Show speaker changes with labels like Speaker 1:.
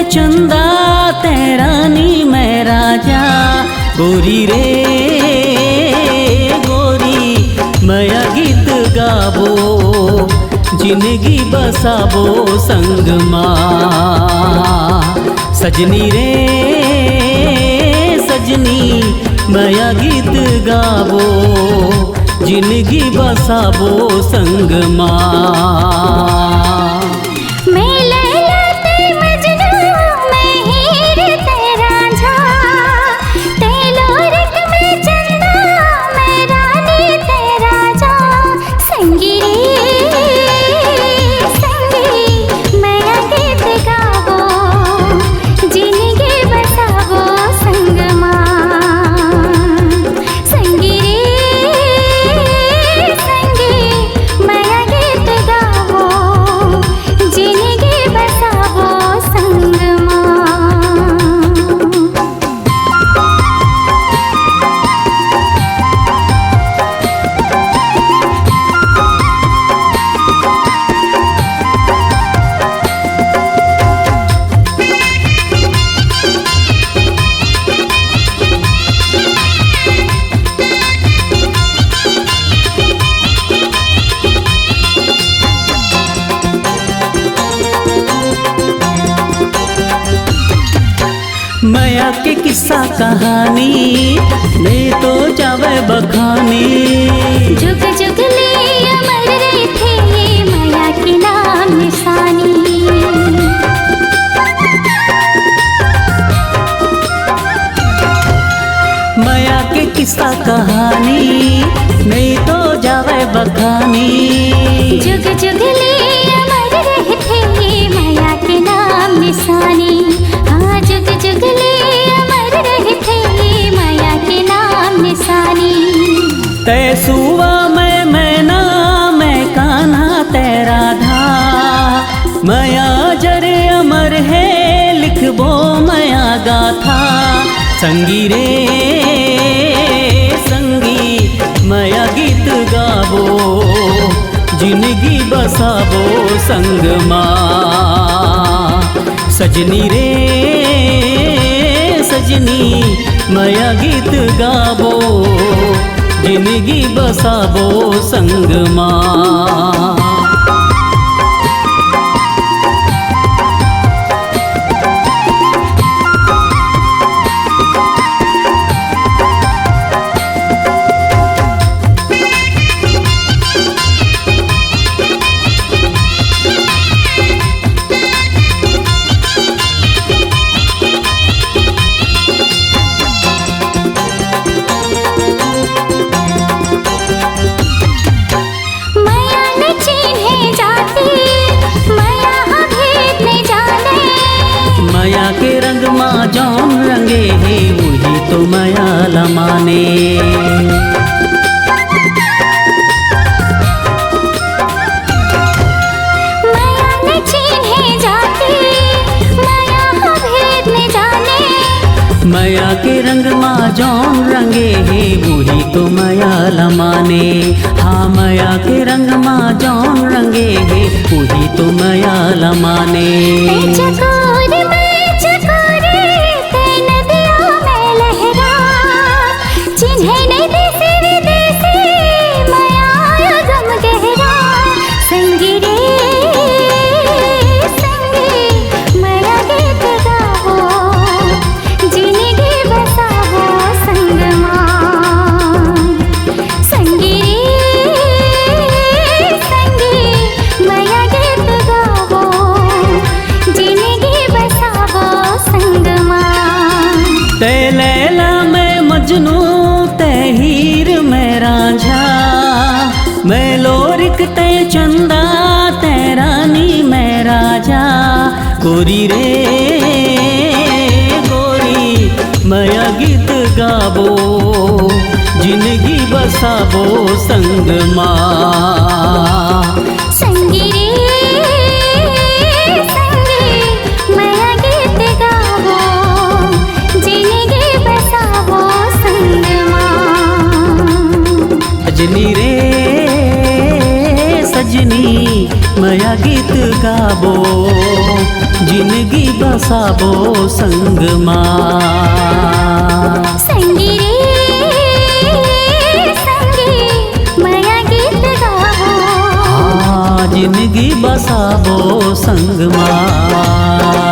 Speaker 1: चंदा तेरानी मैं राजा। गोरी रे गोरी मैं गीत गाबो जिंदगी बसाबो संग माँ। सजनी रे सजनी मैं गीत गाबो जिंदगी बसाबो संग माँ। माया के किस्सा कहानी मैं तो जावे बखानी।
Speaker 2: जुग जुग ले अमर रहे थे ये माया के नाम निशानी।
Speaker 1: माया के किस्सा कहानी मैं तो जावे बखानी।
Speaker 2: जुग जुग ले अमर रहे थे ये माया के नाम निशानी। हाँ जुग जुग ले अमर रहे थे ये माया के नाम निशानी।
Speaker 1: तै सुवा मैं मैना मैं कान्हा तेरा धा। माया जरे अमर है लिखबो माया गाथा। संगी रे संगी माया गीत गाबो जिंदगी बसाबो संग माँ। सजनी रे सजनी माया गीत गाबो जिंदगी बसाबो संग माँ। माया के रंग माँ जौन रंगे है वही तो माया लमाने।
Speaker 2: माया न चिन्हे जाती माया भेद न जाने।
Speaker 1: माया के रंग माँ जौन रंगे है वही तो माया लमाने। हाँ माया के रंग माँ जौन रंगे है वही तो माया लमाने। ते लैला मैं मजनू ते हीर मैं रांझा। मैं लोरिक ते चंदा ते रानी मैं राजा। गोरी रे गोरी माया गीत गाबो जिंदगी बसाबो संग माँ।
Speaker 2: संगी
Speaker 1: सजनी रे सजनी माया गीत गाबो जिंदगी बसाबो संग माँ।
Speaker 2: संगी रे संगी माया गीत गाबो
Speaker 1: जिंदगी बसाबो संग माँ।